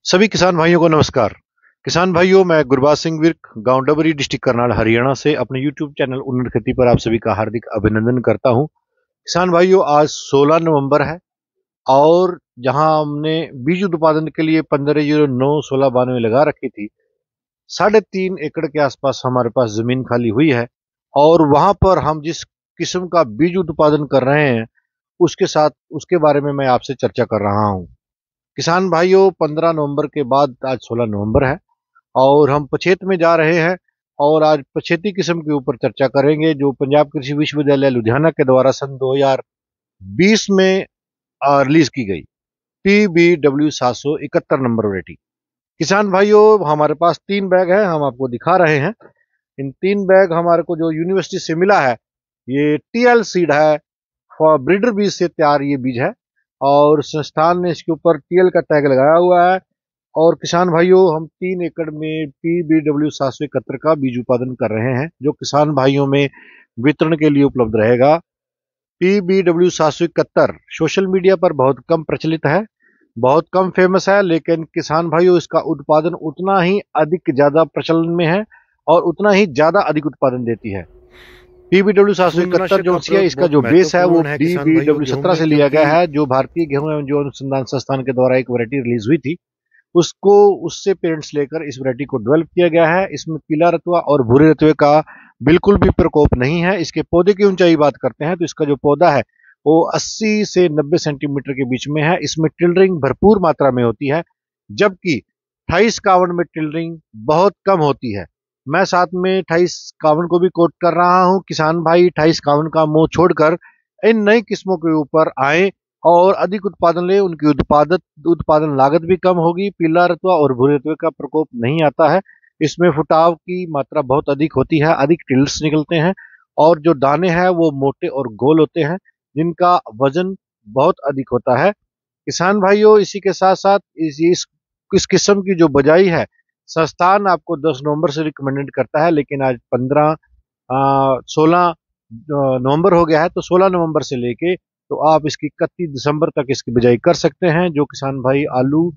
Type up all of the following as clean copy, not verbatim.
सभी किसान भाइयों को नमस्कार। किसान भाइयों, मैं गुरबाज सिंह विर्क, गांव डबरी, डिस्ट्रिक्ट करनाल, हरियाणा से अपने यूट्यूब चैनल उन्नत खेती पर आप सभी का हार्दिक अभिनंदन करता हूं। किसान भाइयों, आज 16 नवंबर है और जहां हमने बीज उत्पादन के लिए 1509-1692 लगा रखी थी, 3.5 एकड़ के आसपास हमारे पास जमीन खाली हुई है और वहां पर हम जिस किस्म का बीज उत्पादन कर रहे हैं उसके बारे में मैं आपसे चर्चा कर रहा हूं। किसान भाइयों, 15 नवंबर के बाद आज 16 नवंबर है और हम पछेत में जा रहे हैं और आज पछेती किस्म के ऊपर चर्चा करेंगे जो पंजाब कृषि विश्वविद्यालय लुधियाना के द्वारा सन 2020 में रिलीज की गई PBW 771 नंबर वैरायटी। किसान भाइयों, हमारे पास 3 बैग है, हम आपको दिखा रहे हैं। इन 3 बैग हमारे को जो यूनिवर्सिटी से मिला है, ये TL सीड है, फॉर ब्रीडर बीज से तैयार ये बीज है और संस्थान ने इसके ऊपर TL का टैग लगाया हुआ है। और किसान भाइयों, हम 3 एकड़ में PBW 771 का बीज उत्पादन कर रहे हैं जो किसान भाइयों में वितरण के लिए उपलब्ध रहेगा। PBW 771 सोशल मीडिया पर बहुत कम प्रचलित है, बहुत कम फेमस है, लेकिन किसान भाइयों इसका उत्पादन उतना ही अधिक ज्यादा प्रचलन में है और उतना ही ज्यादा अधिक उत्पादन देती है। PBW 771 जो है, इसका जो बेस है वो DBW 17 से लिया गया है, जो भारतीय गेहूं एवं जो अनुसंधान संस्थान के द्वारा एक वैरायटी रिलीज हुई थी, उसको उससे पेरेंट्स लेकर इस वैरायटी को डेवलप किया गया है। इसमें पीला रतुआ और भूरे रतुए का बिल्कुल भी प्रकोप नहीं है। इसके पौधे की ऊंचाई बात करते हैं तो इसका जो पौधा है वो 80 से 90 सेंटीमीटर के बीच में है। इसमें टिल्डरिंग भरपूर मात्रा में होती है, जबकि 28-51 में टिल्डरिंग बहुत कम होती है। मैं साथ में 28-51 को भी कोट कर रहा हूं। किसान भाई 28-51 का मोह छोड़कर इन नई किस्मों के ऊपर आए और अधिक उत्पादन ले। उनकी उत्पादन लागत भी कम होगी, पीला रतुआ और भूरे रतुए का प्रकोप नहीं आता है। इसमें फुटाव की मात्रा बहुत अधिक होती है, अधिक टिल्स निकलते हैं और जो दाने हैं वो मोटे और गोल होते हैं जिनका वजन बहुत अधिक होता है। किसान भाइयों, इसी के साथ साथ इस किस्म की जो बजाई है, संस्थान आपको 10 नवंबर से रिकमेंडेड करता है, लेकिन आज 16 नवंबर हो गया है, तो 16 नवंबर से लेके तो आप इसकी 31 दिसंबर तक इसकी बिजाई कर सकते हैं। जो किसान भाई आलू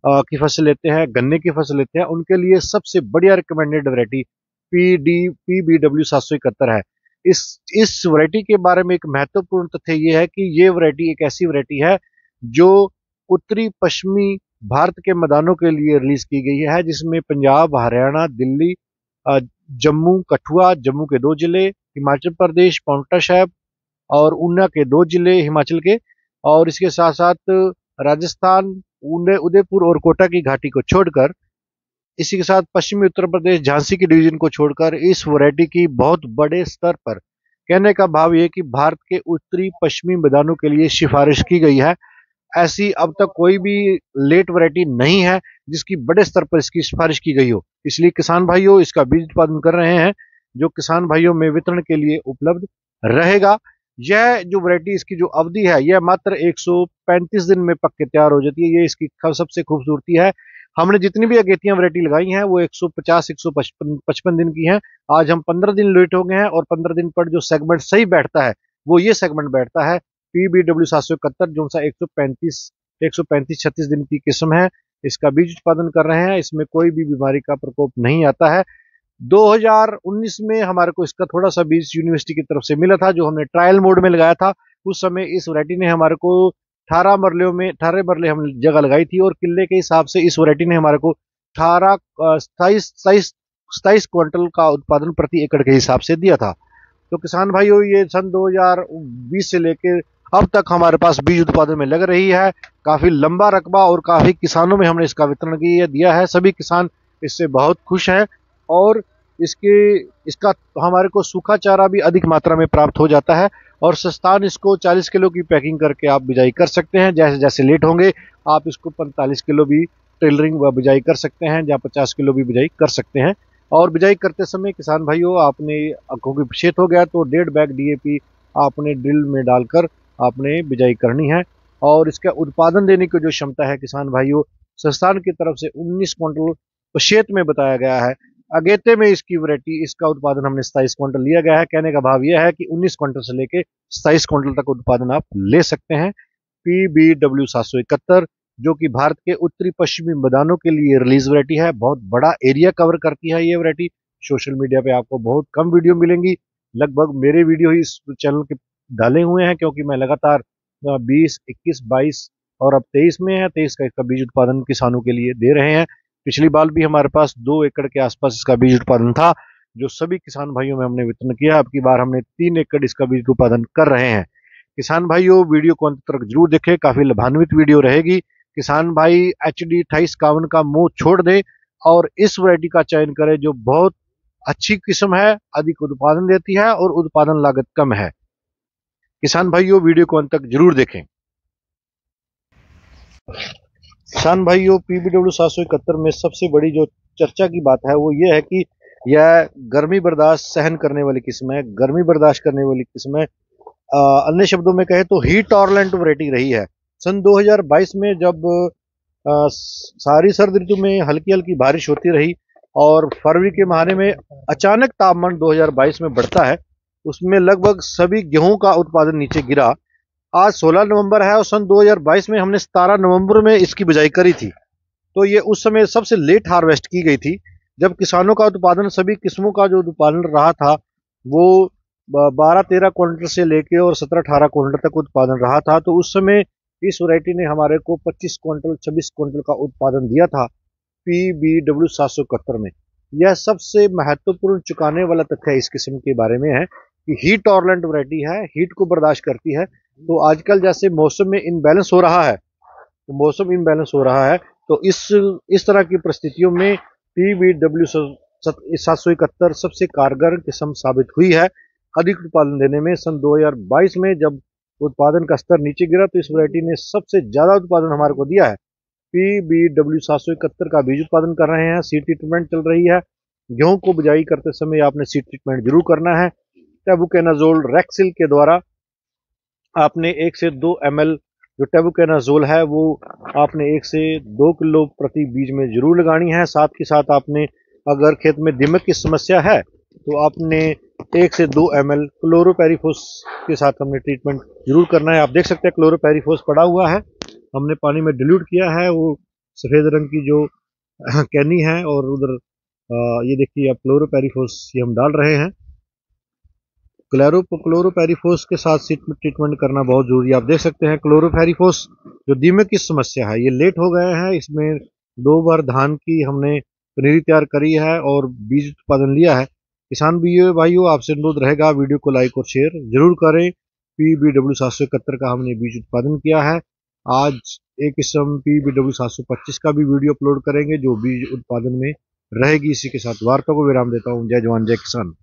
की फसल लेते हैं, गन्ने की फसल लेते हैं, उनके लिए सबसे बढ़िया रिकमेंडेड वैरायटी PBW 771 है। इस वैरायटी के बारे में एक महत्वपूर्ण तथ्य ये है कि ये वैरायटी एक ऐसी वैरायटी है जो उत्तरी पश्चिमी भारत के मैदानों के लिए रिलीज की गई है, जिसमें पंजाब, हरियाणा, दिल्ली, अ, जम्मू, कठुआ, जम्मू के 2 जिले, हिमाचल प्रदेश, पाउंटा साहिब और ऊना के 2 जिले हिमाचल के, और इसके साथ साथ राजस्थान, उदयपुर और कोटा की घाटी को छोड़कर, इसी के साथ पश्चिमी उत्तर प्रदेश झांसी की डिवीजन को छोड़कर इस वैरायटी की बहुत बड़े स्तर पर, कहने का भाव ये कि भारत के उत्तरी पश्चिमी मैदानों के लिए सिफारिश की गई है। ऐसी अब तक कोई भी लेट वैरायटी नहीं है जिसकी बड़े स्तर पर इसकी सिफारिश की गई हो। इसलिए किसान भाइयों इसका बीज उत्पादन कर रहे हैं जो किसान भाइयों में वितरण के लिए उपलब्ध रहेगा। यह जो वैरायटी, इसकी जो अवधि है, यह मात्र 135 दिन में पक के तैयार हो जाती है। ये इसकी सबसे खूबसूरती है। हमने जितनी भी अगेतियां वैरायटी लगाई हैं वो 150 155 दिन की हैं। आज हम 15 दिन लेट हो गए हैं और 15 दिन पर जो सेगमेंट सही बैठता है वो ये सेगमेंट बैठता है PBW 771, जो सा 135 दिन की किस्म है। इसका बीज उत्पादन कर रहे हैं, इसमें कोई भी बीमारी का प्रकोप नहीं आता है। 2019 में हमारे को इसका थोड़ा सा बीज यूनिवर्सिटी की तरफ से मिला था, जो हमने ट्रायल मोड में लगाया था। उस समय इस वैरायटी ने हमारे को 18 मरले हम जगह लगाई थी और किले के हिसाब से इस वैरायटी ने हमारे को 18 27 क्विंटल का उत्पादन प्रति एकड़ के हिसाब से दिया था। तो किसान भाइयों, ये सन 2020 से लेकर अब तक हमारे पास बीज उत्पादन में लग रही है। काफी लंबा रकबा और काफी किसानों में हमने इसका वितरण दिया है। सभी किसान इससे बहुत खुश हैं और इसके इसका हमारे को सूखा चारा भी अधिक मात्रा में प्राप्त हो जाता है और संस्थान इसको 40 किलो की पैकिंग करके आप बिजाई कर सकते हैं। जैसे जैसे लेट होंगे आप इसको 45 किलो भी टेलरिंग व बिजाई कर सकते हैं, या 50 किलो भी बिजाई कर सकते हैं। और बिजाई करते समय किसान भाइयों, आपने क्योंकि छेद हो गया तो 1.5 बैग DAP आपने ड्रिल में डालकर आपने बिजाई करनी है। और इसका उत्पादन देने की जो क्षमता है किसान भाइयों, संस्थान की तरफ से 19 क्विंटल पशेत में बताया गया है। अगेते में इसकी वैरायटी, इसका उत्पादन हमने 27 क्विंटल लिया गया है। कहने का भाव यह है कि 19 क्विंटल से लेके 27 क्विंटल तक उत्पादन आप ले सकते हैं। PBW 771 जो कि भारत के उत्तरी पश्चिमी मैदानों के लिए रिलीज वैरायटी है। बहुत बड़ा एरिया कवर करती है ये वैरायटी। सोशल मीडिया पे आपको बहुत कम वीडियो मिलेंगी, लगभग मेरे वीडियो ही इस चैनल के डाले हुए हैं, क्योंकि मैं लगातार 20, 21, 22 और अब 23 में है, 23 का इसका बीज उत्पादन किसानों के लिए दे रहे हैं। पिछली बार भी हमारे पास 2 एकड़ के आसपास इसका बीज उत्पादन था, जो सभी किसान भाइयों में हमने वितरण किया। अब की बार हमने 3 एकड़ इसका बीज उत्पादन कर रहे हैं। किसान भाइयों, वीडियो को अंत तक जरूर देखें, काफी लाभान्वित वीडियो रहेगी। किसान भाई HD 2851 का मुंह छोड़ दे और इस वैरायटी का चयन करें, जो बहुत अच्छी किस्म है, अधिक उत्पादन देती है और उत्पादन लागत कम है। किसान भाइयों, वीडियो को अंत तक जरूर देखें। किसान भाइयों, PBW 771 में सबसे बड़ी जो चर्चा की बात है वो ये है कि यह गर्मी बर्दाश्त सहन करने वाली किस्म है, गर्मी बर्दाश्त करने वाली किस्म है। अन्य शब्दों में कहे तो हीट टॉलरेंट वैरायटी रही है। सन 2022 में जब सारी सर्द ऋतु में हल्की हल्की बारिश होती रही और फरवरी के महीने में अचानक तापमान 2022 में बढ़ता है, उसमें लगभग सभी गेहूं का उत्पादन नीचे गिरा। आज 16 नवंबर है और सन 2022 में हमने 17 नवंबर में इसकी बिजाई करी थी, तो ये उस समय सबसे लेट हार्वेस्ट की गई थी, जब किसानों का उत्पादन सभी किस्मों का जो उत्पादन रहा था वो 12-13 क्विंटल से लेके और 17-18 क्विंटल तक उत्पादन रहा था। तो उस समय इस वैरायटी ने हमारे को 25 क्विंटल 26 क्विंटल का उत्पादन दिया था PBW 771 में। यह सबसे महत्वपूर्ण चुकाने वाला तथ्य इस किस्म के बारे में है कि हीट टॉलरेंट वैरायटी है, हीट को बर्दाश्त करती है। तो आजकल जैसे मौसम में इनबैलेंस हो रहा है, तो इस तरह की परिस्थितियों में PBW 771 सबसे कारगर किस्म साबित हुई है अधिक उत्पादन देने में। सन 2022 में जब उत्पादन का स्तर नीचे गिरा तो इस वैरायटी ने सबसे ज्यादा उत्पादन हमारे को दिया है। PBW 771 का बीज उत्पादन कर रहे हैं, सीड ट्रीटमेंट चल रही है। गेहूं को बिजाई करते समय आपने सीड ट्रीटमेंट जरूर करना है। टेबुकेनाजोल रेक्सिल के द्वारा आपने 1 से 2 ml जो टेबुकेनाजोल है वो आपने 1 से 2 किलो प्रति बीज में जरूर लगानी है। साथ ही साथ आपने अगर खेत में दीमक की समस्या है तो आपने 1 से 2 ml क्लोरोपेरिफोस के साथ हमने ट्रीटमेंट जरूर करना है। आप देख सकते हैं क्लोरोपेरिफोस पड़ा हुआ है, हमने पानी में डिल्यूट किया है, वो सफेद रंग की जो कैनी है, और उधर ये देखिए आप क्लोरोपेरिफोस ये हम डाल रहे हैं। क्लोरोपेरिफोस के साथ ट्रीटमेंट करना बहुत जरूरी है। आप देख सकते हैं क्लोरोपेरिफोस जो दीमक की समस्या है, ये लेट हो गए हैं। इसमें 2 बार धान की हमने पनीरी तैयार करी है और बीज उत्पादन लिया है। किसान भाइयों, आपसे अनुरोध रहेगा वीडियो को लाइक और शेयर जरूर करें। PBW 771 का हमने बीज उत्पादन किया है। आज एक किस्म PBW 725 का भी वीडियो अपलोड करेंगे जो बीज उत्पादन में रहेगी। इसी के साथ वार्ता को विराम देता हूँ। जय जवान जय किसान।